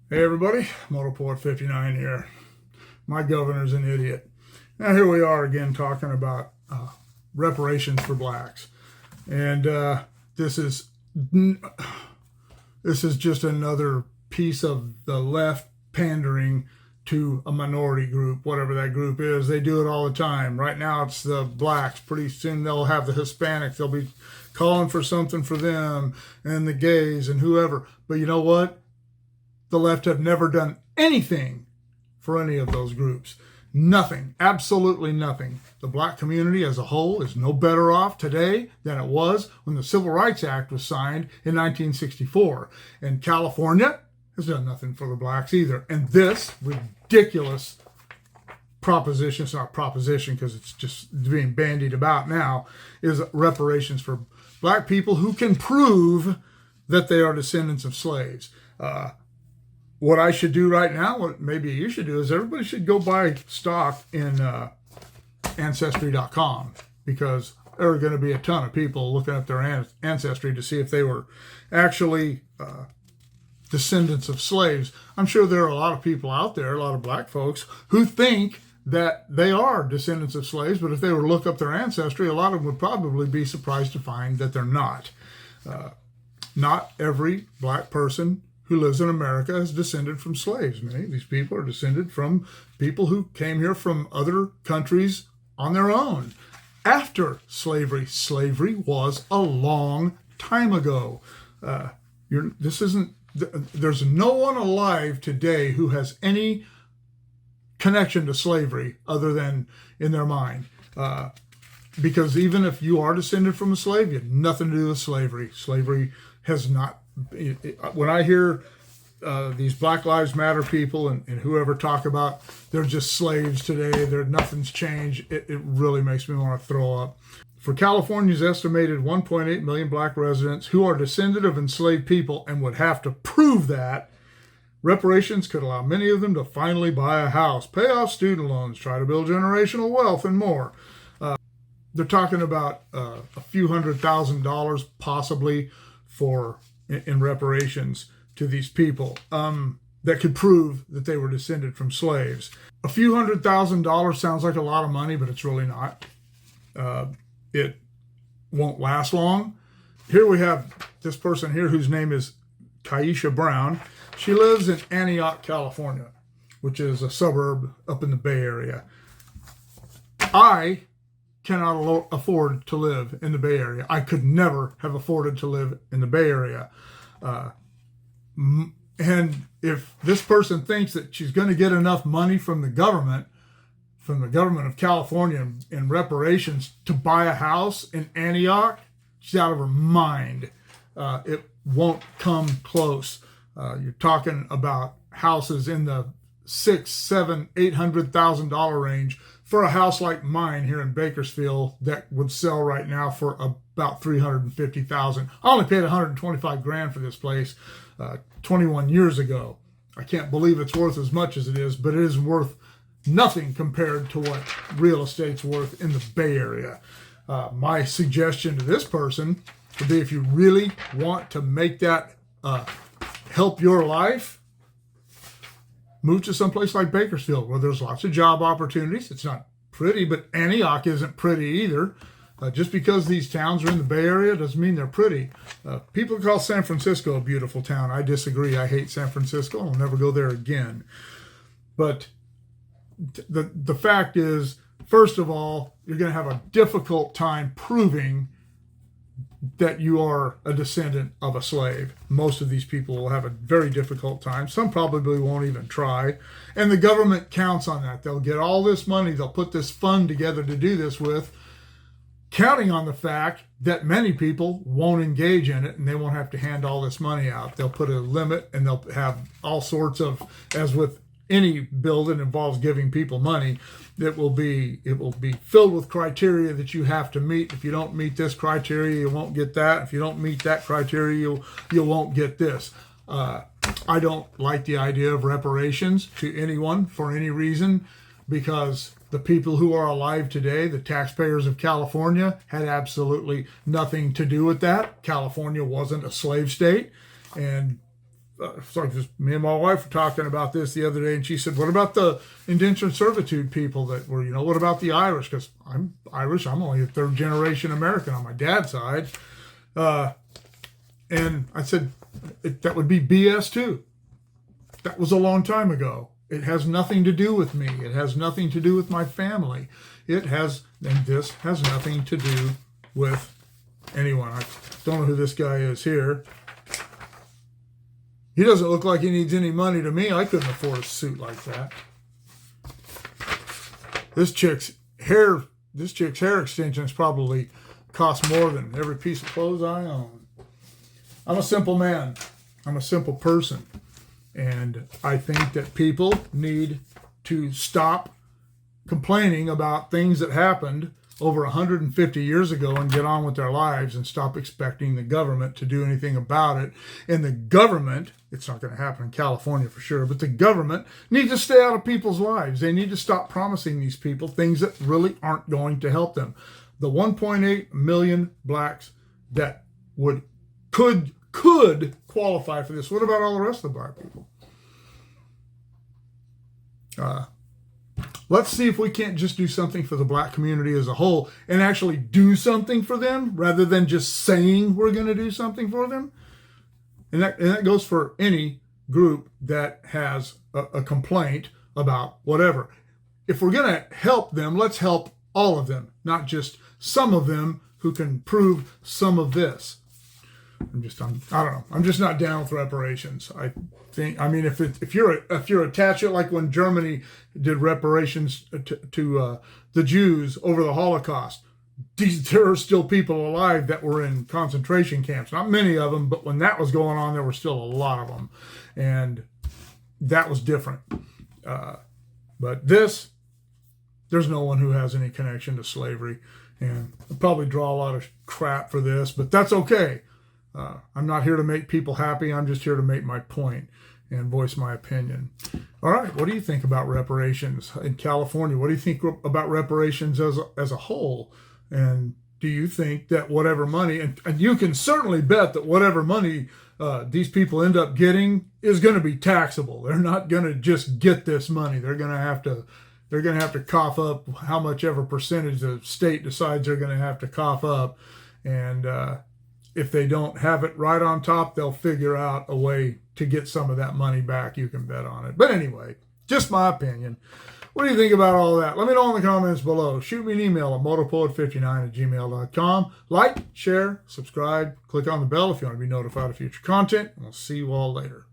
Hey everybody, Motorport 59 here. My governor's an idiot. Now here we are again talking about reparations for blacks, and this is just another piece of the left pandering to a minority group, whatever that group is. They do it all the time. Right now it's the blacks. Pretty soon they'll have the Hispanics. They'll be calling for something for them, and the gays and whoever. But you know what? The left have never done anything for any of those groups. Nothing, absolutely nothing. The black community as a whole is no better off today than it was when the Civil Rights Act was signed in 1964. And California has done nothing for the blacks either. And this ridiculous proposition, it's not proposition because it's just being bandied about now, is reparations for black people who can prove that they are descendants of slaves. What I should do right now, what maybe you should do, is everybody should go buy stock in Ancestry.com, because there are going to be a ton of people looking up their ancestry to see if they were actually descendants of slaves. I'm sure there are a lot of people out there, a lot of black folks, who think that they are descendants of slaves, but if they were to look up their ancestry, a lot of them would probably be surprised to find that they're not. Not every black person who lives in America is descended from slaves. Many of these people are descended from people who came here from other countries on their own after slavery. Slavery was a long time ago. There's no one alive today who has any connection to slavery other than in their mind. Because even if you are descended from a slave, you have nothing to do with slavery. Slavery has not. When I hear these Black Lives Matter people and whoever talk about they're just slaves today, nothing's changed, it really makes me want to throw up. For California's estimated 1.8 million black residents who are descendant of enslaved people and would have to prove that, reparations could allow many of them to finally buy a house, pay off student loans, try to build generational wealth, and more. They're talking about a few $100,000 possibly in reparations to these people that could prove that they were descended from slaves. A few $100,000 sounds like a lot of money, but it's really not. It won't last long. Here we have this person here whose name is Kaisha Brown. She lives in Antioch, California, which is a suburb up in the Bay Area. I cannot afford to live in the Bay Area. I could never have afforded to live in the Bay Area. And if this person thinks that she's going to get enough money from the government of California in reparations to buy a house in Antioch, she's out of her mind. It won't come close. You're talking about houses in the $600,000, $700,000, $800,000 range for a house like mine here in Bakersfield that would sell right now for about $350,000. I only paid $125,000 for this place 21 years ago. I can't believe it's worth as much as it is, but it is worth nothing compared to what real estate's worth in the Bay Area. My suggestion to this person would be, if you really want to make that help your life, move to someplace like Bakersfield where there's lots of job opportunities. It's not pretty, but Antioch isn't pretty either. Just because these towns are in the Bay Area doesn't mean they're pretty. People call San Francisco a beautiful town. I disagree. I hate San Francisco. I'll never go there again. But the fact is, first of all, you're going to have a difficult time proving that you are a descendant of a slave. Most of these people will have a very difficult time. Some probably won't even try. And the government counts on that. They'll get all this money. They'll put this fund together to do this with, counting on the fact that many people won't engage in it and they won't have to hand all this money out. They'll put a limit and they'll have all sorts of, as with any bill that involves giving people money, it will be filled with criteria that you have to meet. If you don't meet this criteria, you won't get that. If you don't meet that criteria, you won't get this. I don't like the idea of reparations to anyone for any reason, because the people who are alive today, the taxpayers of California, had absolutely nothing to do with that. California wasn't a slave state, and it's like just me and my wife were talking about this the other day, and she said, "What about the indentured servitude people that were, what about the Irish? Because I'm Irish. I'm only a third generation American on my dad's side." And I said, that would be BS too. That was a long time ago. It has nothing to do with me. It has nothing to do with my family. And this has nothing to do with anyone. I don't know who this guy is here. He doesn't look like he needs any money to me. I couldn't afford a suit like that. This chick's hair extensions probably cost more than every piece of clothes I own. I'm a simple man. I'm a simple person. And I think that people need to stop complaining about things that happened over 150 years ago and get on with their lives and stop expecting the government to do anything about it. And the government, it's not going to happen in California for sure, but the government needs to stay out of people's lives. They need to stop promising these people things that really aren't going to help them. The 1.8 million blacks that could qualify for this. What about all the rest of the black people? Let's see if we can't just do something for the black community as a whole and actually do something for them rather than just saying we're going to do something for them. And that goes for any group that has a complaint about whatever. If we're going to help them, let's help all of them, not just some of them who can prove some of this. I don't know. I'm just not down with reparations. If you're attached to it, like when Germany did reparations to the Jews over the Holocaust, there are still people alive that were in concentration camps. Not many of them, but when that was going on, there were still a lot of them, and that was different. But there's no one who has any connection to slavery, and I'll probably draw a lot of crap for this, but that's okay. I'm not here to make people happy. I'm just here to make my point and voice my opinion. All right, what do you think about reparations in California? What do you think about reparations as a whole? And do you think that whatever money, and you can certainly bet that whatever money these people end up getting is going to be taxable. They're not going to just get this money. They're going to have to cough up how much ever percentage the state decides they're going to have to cough up. And if they don't have it right on top, they'll figure out a way to get some of that money back. You can bet on it. But anyway, just my opinion. What do you think about all that? Let me know in the comments below. Shoot me an email at motorpoet59@gmail.com. Like, share, subscribe, click on the bell if you want to be notified of future content. And we'll see you all later.